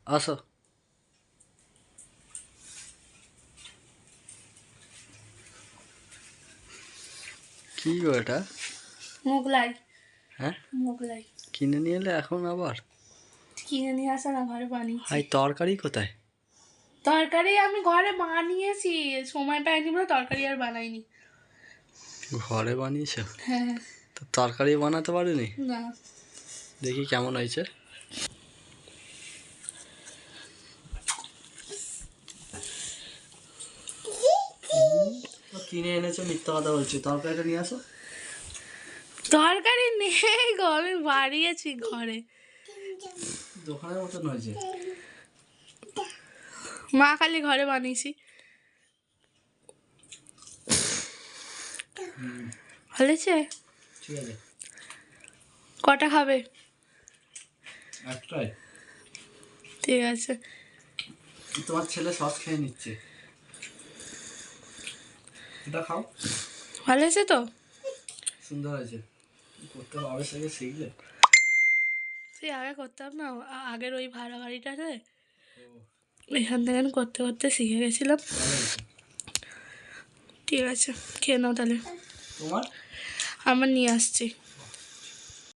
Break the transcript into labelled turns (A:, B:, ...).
A: আসো। কি গো এটা?
B: মোগলাই।
A: হ্যাঁ,
B: মোগলাই
A: কিনে নিয়ে এলে এখন আবার?
B: কিনে নিয়ে আসা না, ঘরে বানিয়েছি।
A: হাই, তরকারি কোথায়?
B: তরকারি আমি ঘরে বানিয়েছি, সময় পাইনি বলে তরকারি আর বানাইনি।
A: ঘরে বানিয়েছো?
B: হ্যাঁ।
A: তো তরকারি বানাতে পারিনি?
B: না।
A: দেখি কেমন হয়েছে। কিনে এনেছো, মিথ্যা কথা বলছি। তরকারিটা নিয়ে আসো।
B: তরকারি নেই গো, আমি বাড়িয়েছি ঘরে।
A: দোকানের মতন হয়েছে।
B: মা খালি ঘরে বানিয়েছি। ভালো হয়েছে?
A: ঠিক আছে।
B: কটা খাবে?
A: একটাই।
B: ঠিক আছে।
A: তোমার ছেলে সস খেয়ে নিচ্ছে, এটা খাও।
B: ভালো হয়েছে তো?
A: সুন্দর হয়েছে। করতে হবে, সেটা শিখলে।
B: তুই আগে করতাম না, আগের ওই ভাড়া বাড়িটাতে এখান থেকে আমি করতে করতে শিখে গেছিলাম। ঠিক আছে, খেয়ে নাও তাহলে।
A: তোমার
B: আমার নিয়ে আসছি।